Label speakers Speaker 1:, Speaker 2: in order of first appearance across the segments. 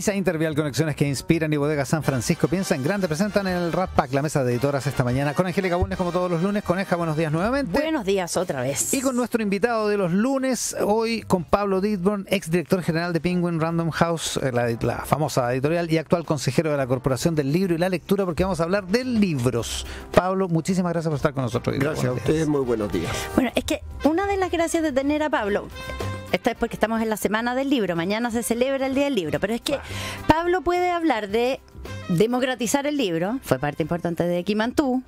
Speaker 1: Misa Intervial, conexiones que inspiran, y Bodega San Francisco piensa en grande, presentan el Rat Pack, la mesa de editoras esta mañana con Angélica Bulnes, como todos los lunes. Coneja, buenos días nuevamente.
Speaker 2: Buenos días otra vez.
Speaker 1: Y con nuestro invitado de los lunes, hoy con Pablo Dittborn, exdirector general de Penguin Random House, la famosa editorial, y actual consejero de la Corporación del Libro y la Lectura, porque vamos a hablar de libros. Pablo, muchísimas gracias por estar con nosotros.
Speaker 3: Gracias a ustedes, muy buenos días.
Speaker 2: Bueno, es que una de las gracias de tener a Pablo, esto es porque estamos en la semana del libro, mañana se celebra el Día del Libro, pero es que Pablo puede hablar de democratizar el libro, fue parte importante de Quimantú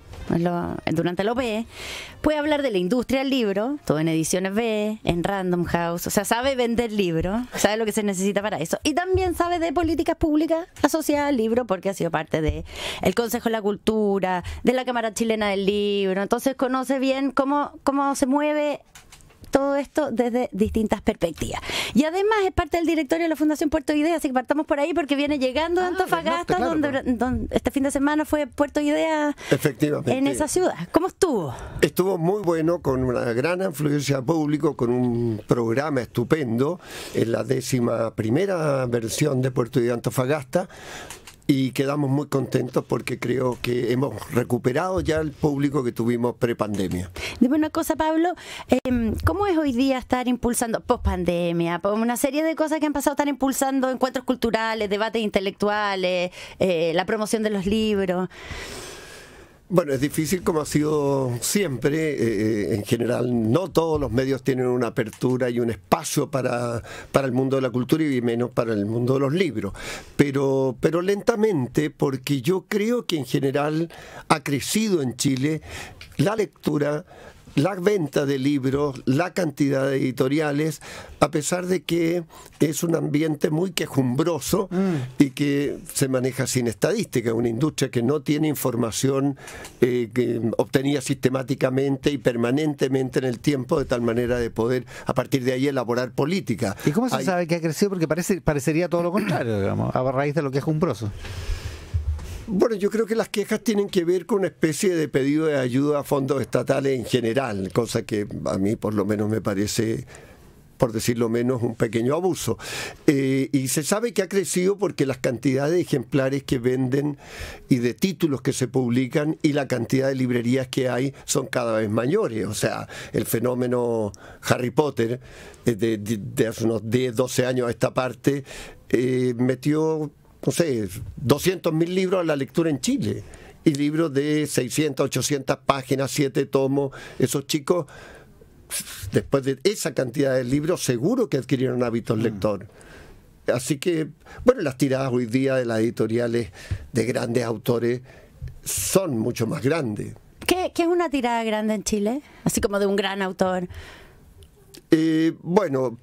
Speaker 2: durante la OPE, puede hablar de la industria del libro, todo en Ediciones B, en Random House, o sea, sabe vender libros, sabe lo que se necesita para eso, y también sabe de políticas públicas asociadas al libro, porque ha sido parte de el Consejo de la Cultura, de la Cámara Chilena del Libro, entonces conoce bien cómo se mueve todo esto desde distintas perspectivas. Y además es parte del directorio de la Fundación Puerto Idea, así que partamos por ahí porque viene llegando de Antofagasta, donde este fin de semana fue Puerto Idea.
Speaker 3: Efectivamente.
Speaker 2: En esa ciudad. ¿Cómo estuvo?
Speaker 3: Estuvo muy bueno, con una gran afluencia de público, con un programa estupendo, en la 11ª versión de Puerto Idea Antofagasta. Y quedamos muy contentos porque creo que hemos recuperado ya el público que tuvimos prepandemia.
Speaker 2: Dime una cosa, Pablo, ¿cómo es hoy día estar impulsando, post-pandemia, una serie de cosas que han pasado, estar impulsando encuentros culturales, debates intelectuales, la promoción de los libros?
Speaker 3: Bueno, es difícil como ha sido siempre, en general no todos los medios tienen una apertura y un espacio para el mundo de la cultura y menos para el mundo de los libros, pero lentamente, porque yo creo que en general ha crecido en Chile la lectura, la venta de libros, la cantidad de editoriales, a pesar de que es un ambiente muy quejumbroso y que se maneja sin estadística, una industria que no tiene información que obtenía sistemáticamente y permanentemente en el tiempo, de tal manera de poder a partir de ahí elaborar política.
Speaker 1: ¿Y cómo se sabe que ha crecido? Porque parecería todo lo contrario, digamos, a raíz de lo quejumbroso.
Speaker 3: Bueno, yo creo que las quejas tienen que ver con una especie de pedido de ayuda a fondos estatales en general, cosa que a mí por lo menos me parece, por decirlo menos, un pequeño abuso. Y se sabe que ha crecido porque las cantidades de ejemplares que venden y de títulos que se publican y la cantidad de librerías que hay son cada vez mayores. O sea, el fenómeno Harry Potter de hace unos 10, 12 años a esta parte metió, no sé, 200.000 libros a la lectura en Chile, y libros de 600, 800 páginas, 7 tomos. Esos chicos, después de esa cantidad de libros, seguro que adquirieron hábitos lector. Así que, bueno, las tiradas hoy día de las editoriales de grandes autores son mucho más grandes.
Speaker 2: ¿Qué es una tirada grande en Chile? Así como de un gran autor.
Speaker 3: Bueno...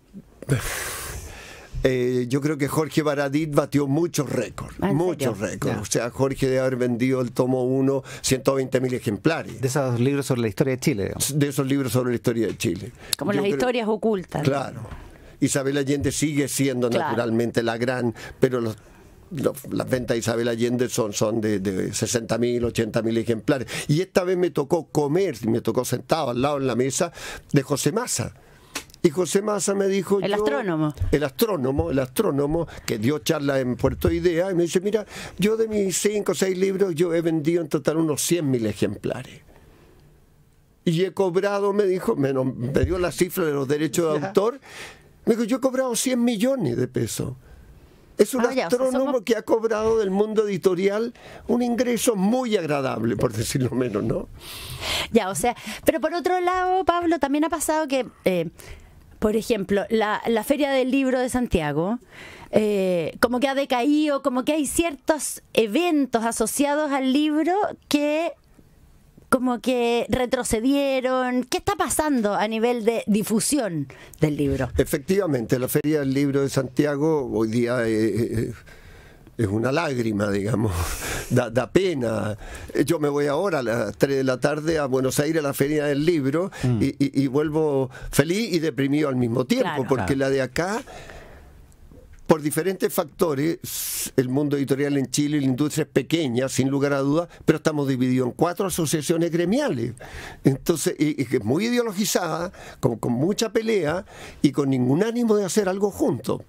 Speaker 3: yo creo que Jorge Baradit batió muchos récords, muchos récords. O sea, Jorge debe haber vendido el tomo 1 120.000 ejemplares.
Speaker 1: De esos libros sobre la historia de Chile, digamos.
Speaker 3: De esos libros sobre la historia de Chile.
Speaker 2: Como las historias ocultas.
Speaker 3: Claro. Isabel Allende sigue siendo naturalmente la gran, pero las ventas de Isabel Allende son de 60.000, 80.000 ejemplares. Y esta vez me tocó me tocó sentado al lado en la mesa de José Massa. Y José Massa me dijo... El astrónomo que dio charla en Puerto Idea, y me dice, mira, yo de mis 5 o 6 libros, yo he vendido en total unos 100.000 ejemplares. Y he cobrado, me dijo, me dio la cifra de los derechos de autor, me dijo, yo he cobrado 100 millones de pesos. Es un astrónomo que ha cobrado del mundo editorial un ingreso muy agradable, por decirlo menos, ¿no?
Speaker 2: Ya, o sea, pero por otro lado, Pablo, también ha pasado que... por ejemplo, la Feria del Libro de Santiago, como que ha decaído, como que hay ciertos eventos asociados al libro que como que retrocedieron. ¿Qué está pasando a nivel de difusión del libro?
Speaker 3: Efectivamente, la Feria del Libro de Santiago hoy día es una lágrima, digamos, da pena. Yo me voy ahora a las 3 de la tarde a Buenos Aires a la Feria del Libro y vuelvo feliz y deprimido al mismo tiempo, porque la de acá, por diferentes factores, el mundo editorial en Chile y la industria es pequeña, sin lugar a dudas, pero estamos divididos en 4 asociaciones gremiales. Entonces, y que es muy ideologizada, con mucha pelea y con ningún ánimo de hacer algo juntos.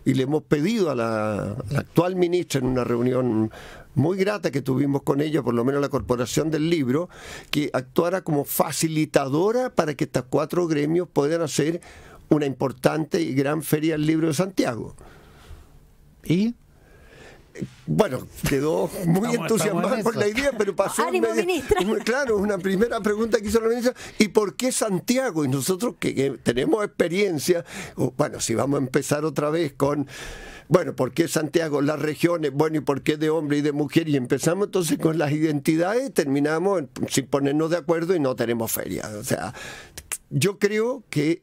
Speaker 3: y le hemos pedido a la actual ministra en una reunión muy grata que tuvimos con ella, por lo menos la Corporación del Libro, que actuara como facilitadora para que estos 4 gremios puedan hacer una importante y gran feria del libro de Santiago.
Speaker 1: ¿Y?
Speaker 3: Bueno, quedó muy entusiasmada por la idea, pero pasó
Speaker 2: ¡Ánimo, ministra!
Speaker 3: Claro, una primera pregunta que hizo la ministra: ¿y por qué Santiago? Y nosotros que tenemos experiencia, bueno, si vamos a empezar otra vez con, bueno, ¿por qué Santiago? Las regiones, bueno, ¿y por qué de hombre y de mujer? Y empezamos entonces con las identidades, terminamos sin ponernos de acuerdo y no tenemos feria. O sea, yo creo que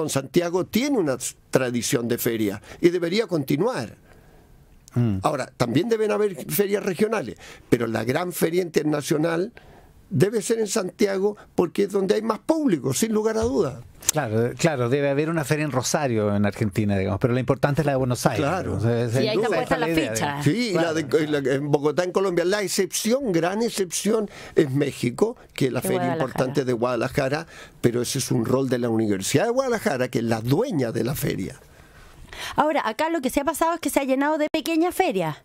Speaker 3: Santiago tiene una tradición de feria y debería continuar. Ahora, también deben haber ferias regionales, pero la gran feria internacional debe ser en Santiago porque es donde hay más público, sin lugar a dudas.
Speaker 1: Claro, debe haber una feria en Rosario, en Argentina, digamos, pero lo importante es la de Buenos Aires.
Speaker 3: Claro.
Speaker 2: Y ahí está puesta la ficha.
Speaker 3: Sí,
Speaker 1: claro.
Speaker 3: En Bogotá, en Colombia. La excepción, gran excepción, es México, que es la feria importante de Guadalajara, pero ese es un rol de la Universidad de Guadalajara, que es la dueña de la feria.
Speaker 2: Ahora, acá lo que se ha pasado es que se ha llenado de pequeñas ferias.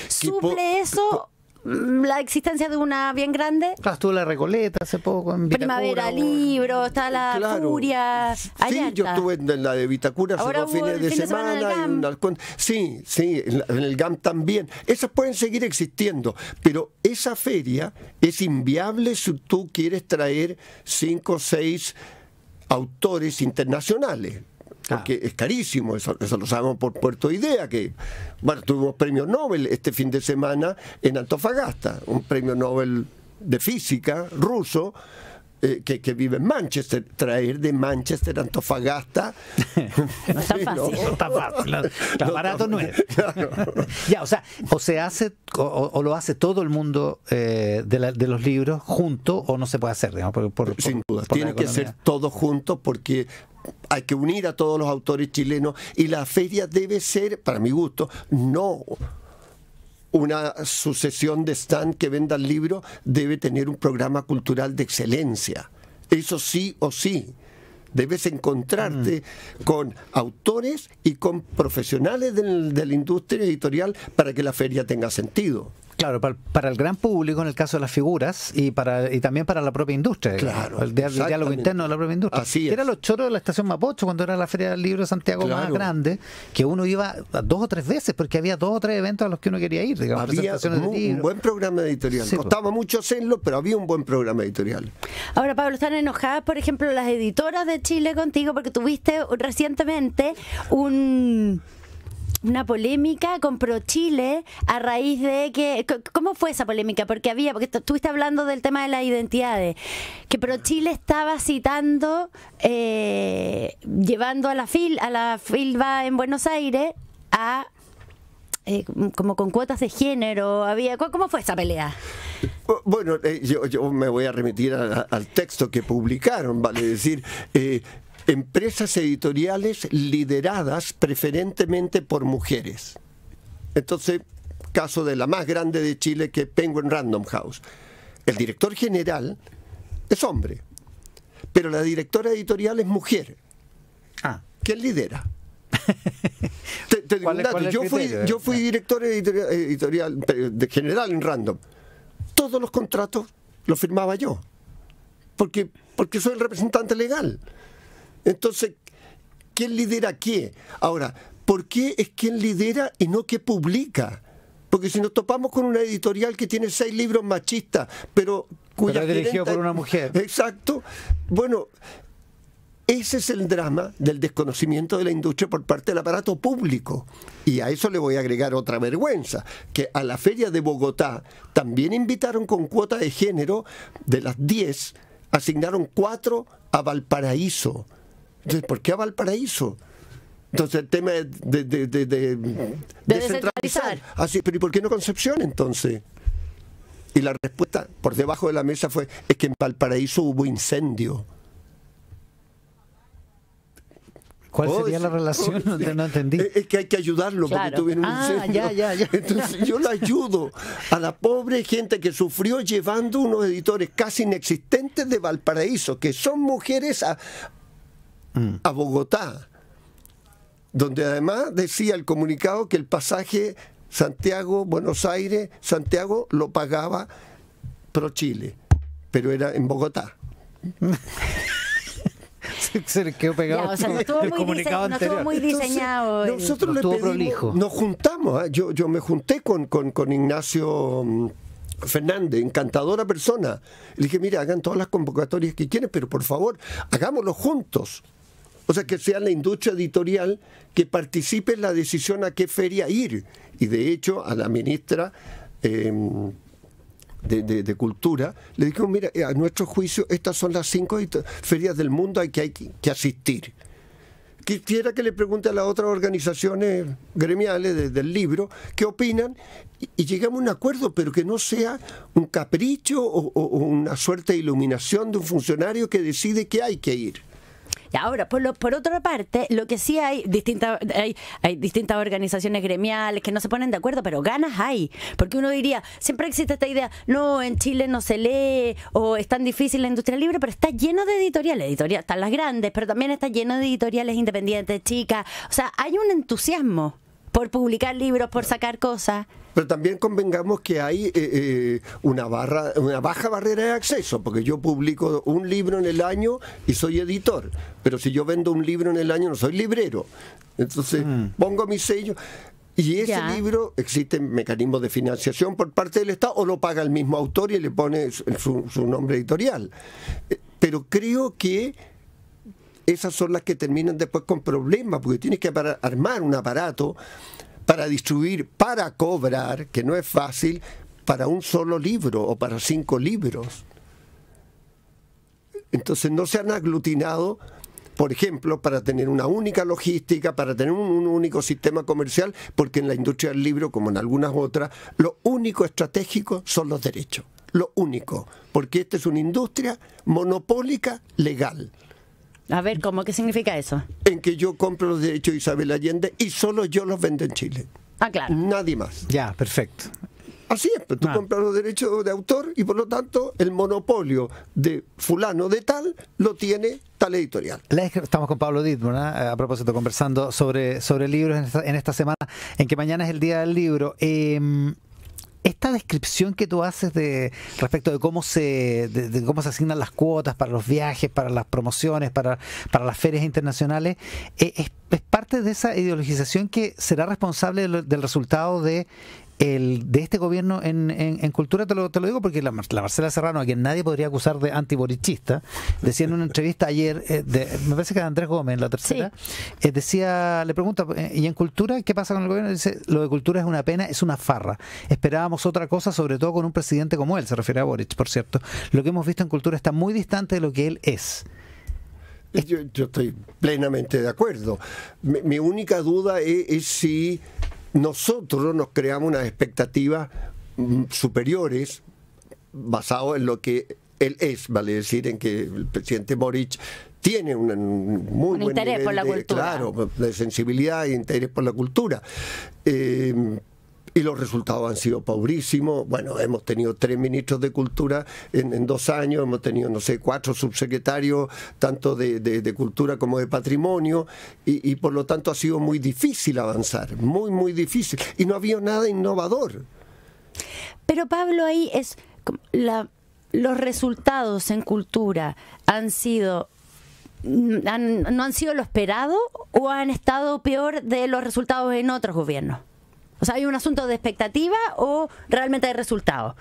Speaker 2: ¿Suple eso la existencia de una bien grande?
Speaker 1: Claro, estuvo la Recoleta hace poco en Vitacura.
Speaker 2: Primavera Libro, está la Furia.
Speaker 3: Sí, yo estuve en la de Vitacura hace 2 fines de semana. Sí, en el GAM también. Esas pueden seguir existiendo, pero esa feria es inviable si tú quieres traer 5 o 6 autores internacionales. Porque es carísimo, eso lo sabemos por Puerto Idea, que bueno, tuvimos premio Nobel este fin de semana en Antofagasta, un premio Nobel de física ruso, que vive en Manchester. Traer de Manchester a Antofagasta
Speaker 2: no es tan fácil.
Speaker 1: No está fácil, está barato no es. Claro. Ya, o se hace o lo hace todo el mundo de los libros junto, o no se puede hacer, digamos,
Speaker 3: sin duda, tiene que ser todo junto, porque hay que unir a todos los autores chilenos, y la feria debe ser, para mi gusto, no una sucesión de stand que vendan libros, debe tener un programa cultural de excelencia. Eso sí o sí. Debes encontrarte con autores y con profesionales de la industria editorial para que la feria tenga sentido.
Speaker 1: Claro, para el gran público, en el caso de las figuras, y también para la propia industria.
Speaker 3: Claro,
Speaker 1: el diálogo interno de la propia industria.
Speaker 3: Así es.
Speaker 1: Era los choros de la estación Mapocho, cuando era la Feria del Libro de Santiago más grande, que uno iba 2 o 3 veces, porque había 2 o 3 eventos a los que uno quería ir, digamos,
Speaker 3: había un buen programa editorial. Sí, costaba mucho hacerlo, pero había un buen programa editorial.
Speaker 2: Ahora, Pablo, ¿están enojadas, por ejemplo, las editoras de Chile contigo porque tuviste recientemente una polémica con ProChile a raíz de que... ¿Cómo fue esa polémica? Porque estuviste hablando del tema de las identidades, que ProChile estaba citando, llevando a la FILBA en Buenos Aires como con cuotas de género. ¿Cómo fue esa pelea?
Speaker 3: Bueno, yo me voy a remitir al texto que publicaron, vale decir... empresas editoriales lideradas preferentemente por mujeres. Entonces, caso de la más grande de Chile, que es Penguin Random House. El director general es hombre, pero la directora editorial es mujer. ¿Quién lidera? Te digo un dato. Yo fui director editorial de general en Random. Todos los contratos los firmaba yo, porque soy el representante legal. Entonces, ¿quién lidera qué? Ahora, ¿por qué es quien lidera y no que publica? Porque si nos topamos con una editorial que tiene 6 libros machistas, pero
Speaker 1: dirigido por una mujer.
Speaker 3: Exacto. Bueno, ese es el drama del desconocimiento de la industria por parte del aparato público. Y a eso le voy a agregar otra vergüenza, que a la feria de Bogotá también invitaron con cuota de género. De las 10, asignaron 4 a Valparaíso. Entonces, ¿por qué a Valparaíso? Entonces el tema de descentralizar. Así, pero ¿y por qué no Concepción entonces? Y la respuesta por debajo de la mesa fue: es que en Valparaíso hubo incendio.
Speaker 1: ¿Cuál sería la relación? No entendí.
Speaker 3: Es que hay que ayudarlo, claro, porque tuvieron un incendio.
Speaker 1: Ya.
Speaker 3: Entonces yo la ayudo a la pobre gente que sufrió llevando unos editores casi inexistentes de Valparaíso, que son mujeres, a Bogotá. donde además decía el comunicado que el pasaje Santiago-Buenos Aires-Santiago lo pagaba ProChile, pero era en Bogotá.
Speaker 1: Se quedó pegado.
Speaker 2: Ya, o sea, no estuvo muy diseñado.
Speaker 3: Entonces, nosotros le pedimos,
Speaker 1: prolijo.
Speaker 3: nos juntamos. Yo me junté con Ignacio Fernández, encantadora persona. Le dije, mira, hagan todas las convocatorias que quieren, pero por favor, hagámoslo juntos. O sea, que sea la industria editorial que participe en la decisión a qué feria ir. Y de hecho, a la ministra de Cultura, le dijimos, mira, a nuestro juicio, estas son las 5 ferias del mundo que hay que asistir. Quisiera que le pregunte a las otras organizaciones gremiales del libro qué opinan y llegamos a un acuerdo, pero que no sea un capricho o una suerte de iluminación de un funcionario que decide que hay que ir.
Speaker 2: Y ahora, por otra parte, lo que sí hay distintas organizaciones gremiales que no se ponen de acuerdo, pero ganas hay. Porque uno diría, siempre existe esta idea, no, en Chile no se lee, o es tan difícil la industria del libro, pero está lleno de editoriales. Están las grandes, pero también está lleno de editoriales independientes, chicas. O sea, hay un entusiasmo por publicar libros, por sacar cosas.
Speaker 3: Pero también convengamos que hay una baja barrera de acceso, porque yo publico un libro en el año y soy editor, pero si yo vendo un libro en el año no soy librero. Entonces pongo mi sello y ese libro, existen mecanismos de financiación por parte del Estado o lo paga el mismo autor y le pone su nombre editorial. Pero creo que esas son las que terminan después con problemas, porque tienes que armar un aparato para distribuir, para cobrar, que no es fácil, para un solo libro o para 5 libros. Entonces no se han aglutinado, por ejemplo, para tener una única logística, para tener un único sistema comercial, porque en la industria del libro, como en algunas otras, lo único estratégico son los derechos. Lo único, porque esta es una industria monopólica legal.
Speaker 2: A ver, ¿qué significa eso?
Speaker 3: En que yo compro los derechos de Isabel Allende y solo yo los vendo en Chile.
Speaker 2: Ah, claro.
Speaker 3: Nadie más.
Speaker 1: Ya, perfecto.
Speaker 3: Así es, pero tú compras los derechos de autor y por lo tanto el monopolio de fulano de tal lo tiene tal editorial.
Speaker 1: Estamos con Pablo Dittborn, a propósito, conversando sobre libros en esta semana, en que mañana es el Día del Libro. Esta descripción que tú haces respecto de cómo se asignan las cuotas para los viajes, para las promociones, para las ferias internacionales, es parte de esa ideologización que será responsable del resultado de este gobierno en cultura. Te lo digo porque la Marcela Serrano, a quien nadie podría acusar de antiborichista, decía en una entrevista ayer, me parece que de Andrés Gómez, la tercera, le pregunta, ¿y en cultura qué pasa con el gobierno? Dice, lo de cultura es una pena, es una farra. Esperábamos otra cosa, sobre todo con un presidente como él, se refiere a Boric, por cierto. Lo que hemos visto en cultura está muy distante de lo que él es.
Speaker 3: Yo estoy plenamente de acuerdo. Mi única duda es si nosotros nos creamos unas expectativas superiores basado en lo que él es, vale decir, en que el presidente Boric tiene un muy buen
Speaker 2: interés
Speaker 3: nivel
Speaker 2: por la cultura.
Speaker 3: Claro, de sensibilidad e interés por la cultura. Y los resultados han sido pobrísimos. Bueno, hemos tenido 3 ministros de Cultura en 2 años, hemos tenido, 4 subsecretarios, tanto de Cultura como de Patrimonio, y por lo tanto ha sido muy difícil avanzar, muy, muy difícil. Y no había nada innovador.
Speaker 2: Pero Pablo, ahí es los resultados en Cultura ¿no han sido lo esperado o han estado peor de los resultados en otros gobiernos? O sea, ¿hay un asunto de expectativa o realmente hay resultados?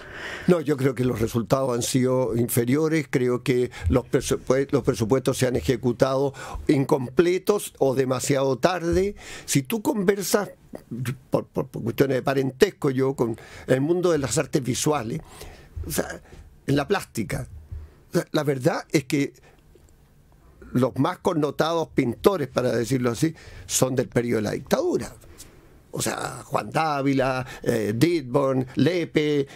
Speaker 3: No, yo creo que los resultados han sido inferiores. Creo que los presupuestos se han ejecutado incompletos o demasiado tarde. Si tú conversas, por cuestiones de parentesco yo, con el mundo de las artes visuales, o sea, en la plástica, o sea, la verdad es que los más connotados pintores, para decirlo así, son del periodo de la dictadura. O sea, Juan Dávila, Dittborn, Lepe,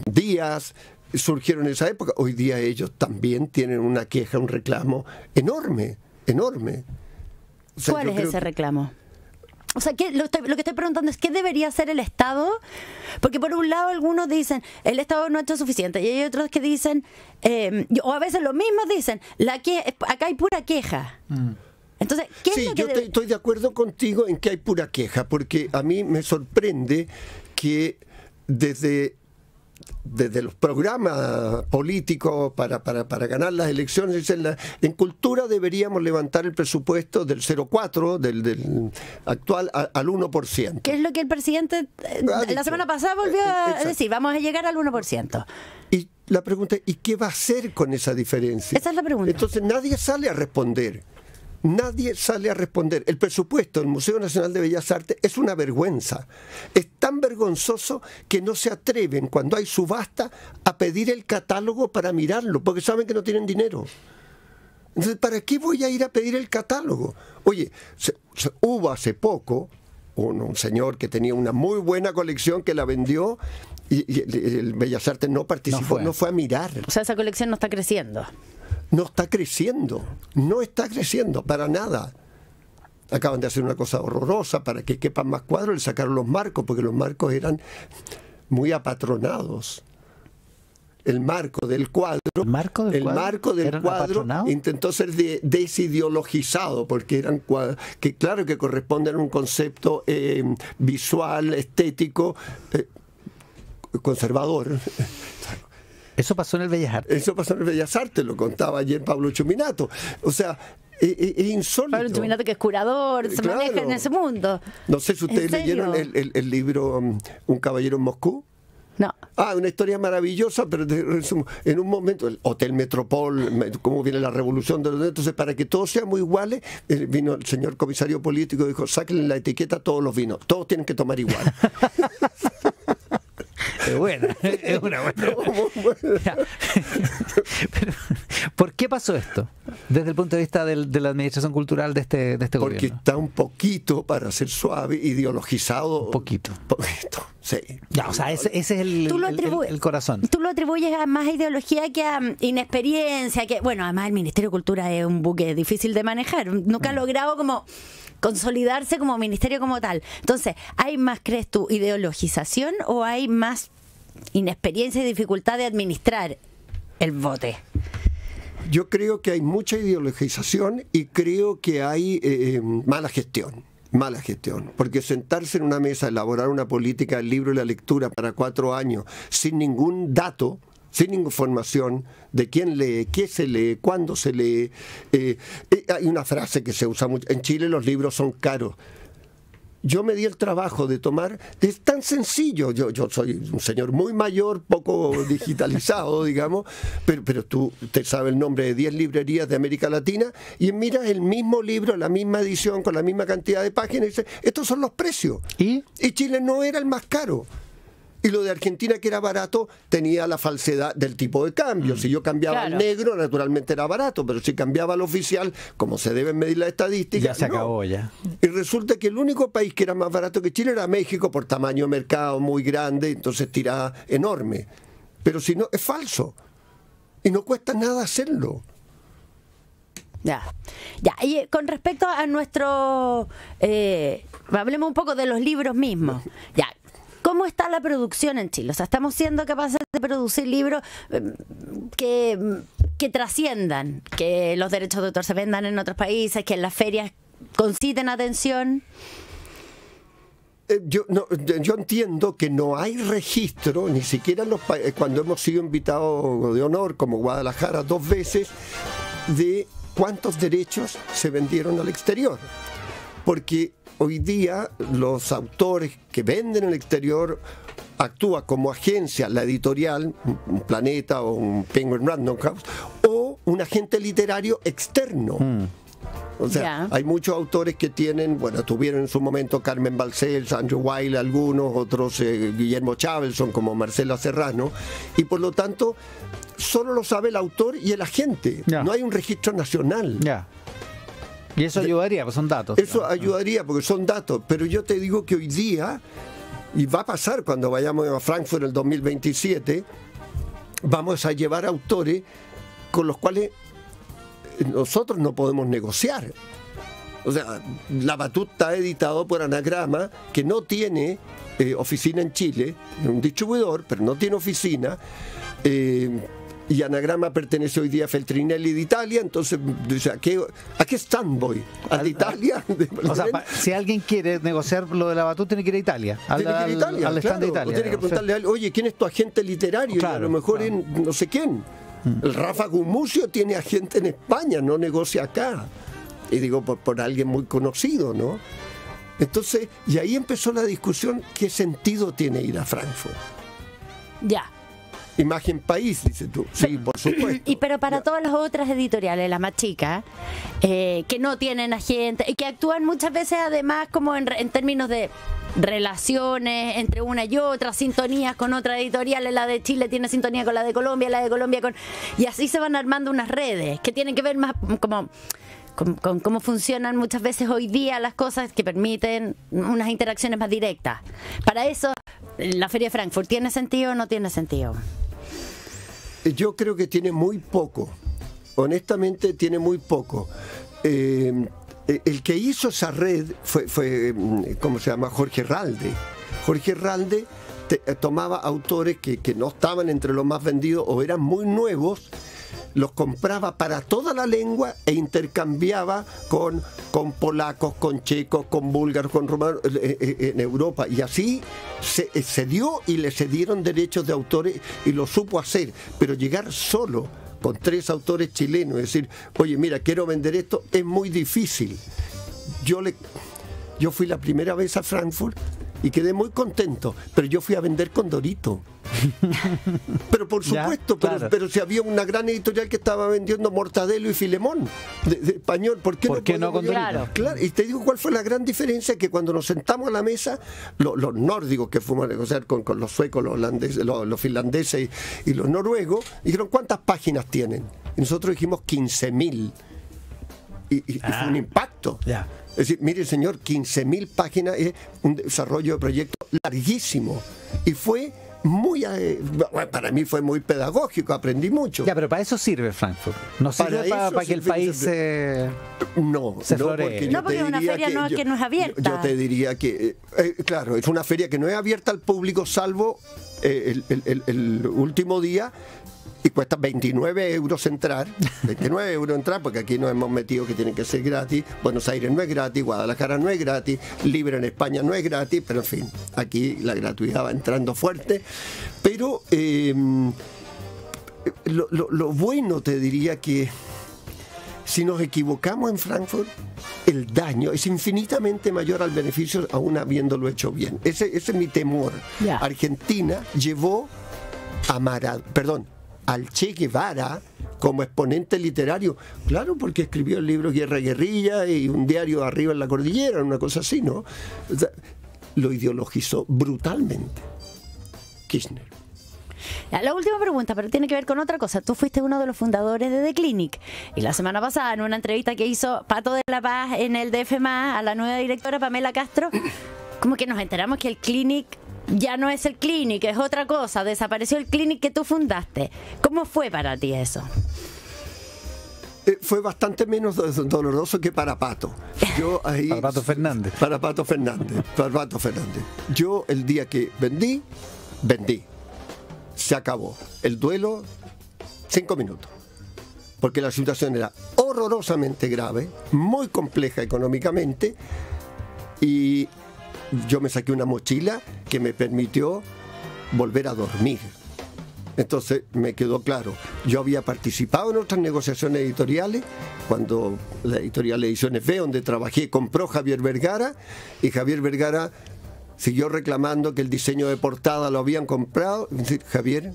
Speaker 3: Díaz, surgieron en esa época. Hoy día ellos también tienen una queja, un reclamo enorme, enorme.
Speaker 2: O sea, ¿cuál es ese reclamo? O sea, lo que estoy preguntando es ¿qué debería hacer el Estado? Porque por un lado algunos dicen el Estado no ha hecho suficiente y hay otros que dicen, o a veces los mismos dicen, acá hay pura queja. Entonces, ¿qué es
Speaker 3: Sí,
Speaker 2: lo que
Speaker 3: yo estoy de acuerdo contigo en que hay pura queja, porque a mí me sorprende que desde los programas políticos para ganar las elecciones, dicen en cultura deberíamos levantar el presupuesto del 0,4 del actual al 1%.
Speaker 2: ¿Qué es lo que el presidente la semana pasada volvió a decir? Vamos a llegar al 1%.
Speaker 3: Y la pregunta es, ¿y qué va a hacer con esa diferencia?
Speaker 2: Esa es la pregunta.
Speaker 3: Entonces nadie sale a responder. Nadie sale a responder. El presupuesto del Museo Nacional de Bellas Artes es una vergüenza. Es tan vergonzoso que no se atreven cuando hay subasta a pedir el catálogo para mirarlo, porque saben que no tienen dinero. Entonces, ¿para qué voy a ir a pedir el catálogo? Oye, hubo hace poco un señor que tenía una muy buena colección que la vendió y el Bellas Artes no participó, no fue a mirar.
Speaker 2: O sea, esa colección no está creciendo.
Speaker 3: No está creciendo para nada. Acaban de hacer una cosa horrorosa para que quepan más cuadros, le sacaron los marcos, porque los marcos eran muy apatronados. El marco del cuadro, intentó ser desideologizado, porque eran cuadros que claro que corresponden a un concepto visual, estético, conservador.
Speaker 1: Eso pasó en el Bellas Artes.
Speaker 3: Lo contaba ayer Pablo Chuminato. O sea, es insólito.
Speaker 2: Pablo Chuminato, que es curador, se maneja en ese mundo.
Speaker 3: No sé si ustedes leyeron el libro Un caballero en Moscú.
Speaker 2: No.
Speaker 3: Una historia maravillosa, pero en un momento, el Hotel Metropol, cómo viene la revolución de los... Entonces, para que todos seamos iguales, vino el señor comisario político y dijo, sáquenle la etiqueta a todos los vinos, todos tienen que tomar igual.
Speaker 1: Es buena, es una buena. Pero, ¿por qué pasó esto? Desde el punto de vista de la administración cultural de este gobierno.
Speaker 3: Porque está un poquito, para ser suave, ideologizado.
Speaker 1: Un poquito.
Speaker 3: Sí.
Speaker 1: Ya, o sea, ese es el corazón.
Speaker 2: Tú lo atribuyes a más ideología que a inexperiencia, que bueno, además el Ministerio de Cultura es un buque difícil de manejar. Nunca ha logrado como consolidarse como ministerio como tal. Entonces, ¿hay más, crees tú, ideologización o hay más inexperiencia y dificultad de administrar el bote?
Speaker 3: Yo creo que hay mucha ideologización y creo que hay mala gestión, porque sentarse en una mesa, elaborar una política del libro y la lectura para 4 años sin ningún dato, sin ninguna información de quién lee, qué se lee, cuándo se lee. Hay una frase que se usa mucho: en Chile los libros son caros. Yo me di el trabajo de tomar, es tan sencillo, yo soy un señor muy mayor, poco digitalizado, digamos, pero tú te sabes el nombre de 10 librerías de América Latina y miras el mismo libro, la misma edición, con la misma cantidad de páginas y dices, estos son los precios. Y Chile no era el más caro. Y lo de Argentina, que era barato, tenía la falsedad del tipo de cambio. Si yo cambiaba al negro, naturalmente era barato, pero si cambiaba al oficial, como se deben medir las estadísticas,
Speaker 1: ya se acabó ya.
Speaker 3: Y resulta que el único país que era más barato que Chile era México, por tamaño de mercado muy grande, entonces tiraba enorme. Pero si no, es falso. Y no cuesta nada hacerlo.
Speaker 2: Ya. Y con respecto a nuestro... hablemos un poco de los libros mismos. Ya. ¿Cómo está la producción en Chile? O sea, ¿estamos siendo capaces de producir libros que trasciendan, que los derechos de autor se vendan en otros países, que en las ferias conciten atención?
Speaker 3: Yo entiendo que no hay registro, ni siquiera en los cuando hemos sido invitados de honor, como Guadalajara 2 veces, de cuántos derechos se vendieron al exterior. Porque hoy día los autores que venden en el exterior actúa como agencia, la editorial, un Planeta o un Penguin Random House, o un agente literario externo. O sea, hay muchos autores que tuvieron en su momento Carmen Balcells, Andrew Weil, algunos, otros Guillermo Chavelson, como Marcela Serrano, y por lo tanto solo lo sabe el autor y el agente. No hay un registro nacional.
Speaker 1: Y eso ayudaría, pues son datos.
Speaker 3: Eso ayudaría porque son datos, pero yo te digo que hoy día, y va a pasar cuando vayamos a Frankfurt en el 2027, vamos a llevar autores con los cuales nosotros no podemos negociar. O sea, La Batuta ha editado por Anagrama, que no tiene oficina en Chile, es un distribuidor, pero no tiene oficina. y Anagrama pertenece hoy día a Feltrinelli de Italia, entonces dice, ¿a qué stand voy? ¿A Italia?
Speaker 1: O sea, si alguien quiere negociar lo de la Batut, tiene que ir a Italia, al stand de Italia.
Speaker 3: O tiene que preguntarle, oye, ¿quién es tu agente literario? Claro, y a lo mejor no sé quién. El Rafa Gumucio tiene agente en España, no negocia acá. Y digo, por alguien muy conocido, ¿no? Entonces, y ahí empezó la discusión, ¿qué sentido tiene ir a Frankfurt?
Speaker 2: Ya.
Speaker 3: Imagen País, dices tú. Sí, por supuesto.
Speaker 2: Pero para todas las otras editoriales, las más chicas, que no tienen agente y que actúan muchas veces además como en términos de relaciones entre una y otra, sintonías con otra editorial, la de Chile tiene sintonía con la de Colombia con... Y así se van armando unas redes que tienen que ver más como... Con cómo funcionan muchas veces hoy día las cosas que permiten unas interacciones más directas. Para eso, la Feria de Frankfurt, ¿tiene sentido o no tiene sentido?
Speaker 3: Yo creo que tiene muy poco. Honestamente, tiene muy poco. El que hizo esa red fue ¿cómo se llama? Jorge Ralde. Jorge Ralde tomaba autores que no estaban entre los más vendidos o eran muy nuevos, los compraba para toda la lengua e intercambiaba con polacos, con checos, con búlgaros, con romanos en Europa. Y así se dio y le cedieron derechos de autores y lo supo hacer. Pero llegar solo con 3 autores chilenos, es decir, oye, mira, quiero vender esto, es muy difícil. Yo fui la primera vez a Frankfurt y quedé muy contento, pero yo fui a vender Condorito. Pero por supuesto,
Speaker 1: claro.
Speaker 3: pero si había una gran editorial que estaba vendiendo Mortadelo y Filemón de español, ¿por qué no
Speaker 1: Condorito?
Speaker 3: Claro, y te digo cuál fue la gran diferencia, que cuando nos sentamos a la mesa, los nórdicos que fuimos a negociar con los suecos, los holandeses, los finlandeses y los noruegos, dijeron, ¿cuántas páginas tienen? Y nosotros dijimos 15.000. Y fue un impacto.
Speaker 1: Ya.
Speaker 3: Es decir, mire señor, 15.000 páginas es un desarrollo de proyecto larguísimo. Y fue muy, bueno, para mí fue muy pedagógico, aprendí mucho.
Speaker 1: Ya, pero para eso sirve Frankfurt. No sirve para que el país se floree.
Speaker 2: No, porque es una feria que no es abierta.
Speaker 3: Yo te diría que, claro, es una feria que no es abierta al público, salvo el último día. Y cuesta 29 euros entrar, 29 euros entrar, porque aquí nos hemos metido que tiene que ser gratis. Buenos Aires no es gratis, Guadalajara no es gratis, Libre en España no es gratis, pero en fin, aquí la gratuidad va entrando fuerte. Pero lo bueno, te diría que si nos equivocamos en Frankfurt, el daño es infinitamente mayor al beneficio, aún habiéndolo hecho bien. Ese es mi temor.
Speaker 2: Yeah.
Speaker 3: Argentina llevó al Che Guevara como exponente literario, claro, porque escribió el libro Guerra Guerrilla y un diario arriba en la cordillera, una cosa así, ¿no? O sea, lo ideologizó brutalmente Kirchner.
Speaker 2: La última pregunta, pero tiene que ver con otra cosa. Tú fuiste uno de los fundadores de The Clinic y la semana pasada, en una entrevista que hizo Pato de la Paz en el DF+, a la nueva directora Pamela Castro, como que nos enteramos que el Clinic ya no es el Clinic, es otra cosa, desapareció el Clinic que tú fundaste. ¿Cómo fue para ti eso?
Speaker 3: Fue bastante menos doloroso que para Pato.
Speaker 1: Para Pato Fernández.
Speaker 3: Para Pato Fernández. Yo el día que vendí. Se acabó. El duelo, 5 minutos. Porque la situación era horrorosamente grave, muy compleja económicamente, y yo me saqué una mochila que me permitió volver a dormir. Entonces me quedó claro, yo había participado en otras negociaciones editoriales, cuando la editorial Ediciones B, donde trabajé, compró Javier Vergara, y Javier Vergara siguió reclamando que el diseño de portada lo habían comprado. Javier,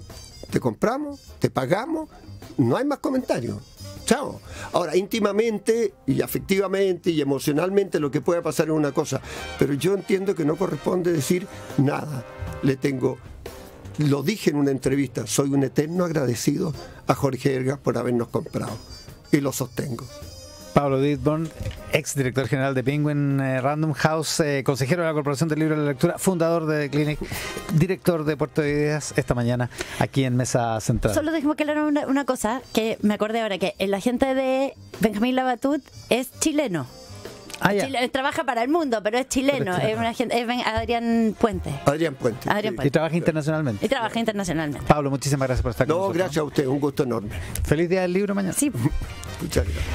Speaker 3: te compramos, te pagamos, no hay más comentarios. Chao. Ahora, íntimamente y afectivamente y emocionalmente lo que pueda pasar es una cosa, pero yo entiendo que no corresponde decir nada. Lo dije en una entrevista, soy un eterno agradecido a Jorge Ergas por habernos comprado, y lo sostengo.
Speaker 1: Pablo Dittborn, ex director general de Penguin Random House, consejero de la Corporación del Libro y la Lectura, fundador de The Clinic, director de Puerto de Ideas, esta mañana aquí en Mesa Central.
Speaker 2: Solo déjame aclarar una cosa que me acordé ahora, que el agente de Benjamín Labatut es chileno.
Speaker 1: Ah, ya.
Speaker 2: Trabaja para el mundo, pero es chileno. Es una gente, Adrián Puente.
Speaker 3: Adrián Puente.
Speaker 2: Adrián
Speaker 3: Sí.
Speaker 2: Puente.
Speaker 1: Y trabaja internacionalmente.
Speaker 2: Y trabaja internacionalmente.
Speaker 1: Pablo, muchísimas gracias por estar con
Speaker 3: No,
Speaker 1: nosotros.
Speaker 3: gracias a usted, un gusto enorme.
Speaker 1: Feliz día del libro mañana.
Speaker 2: Sí.
Speaker 3: Muchas gracias.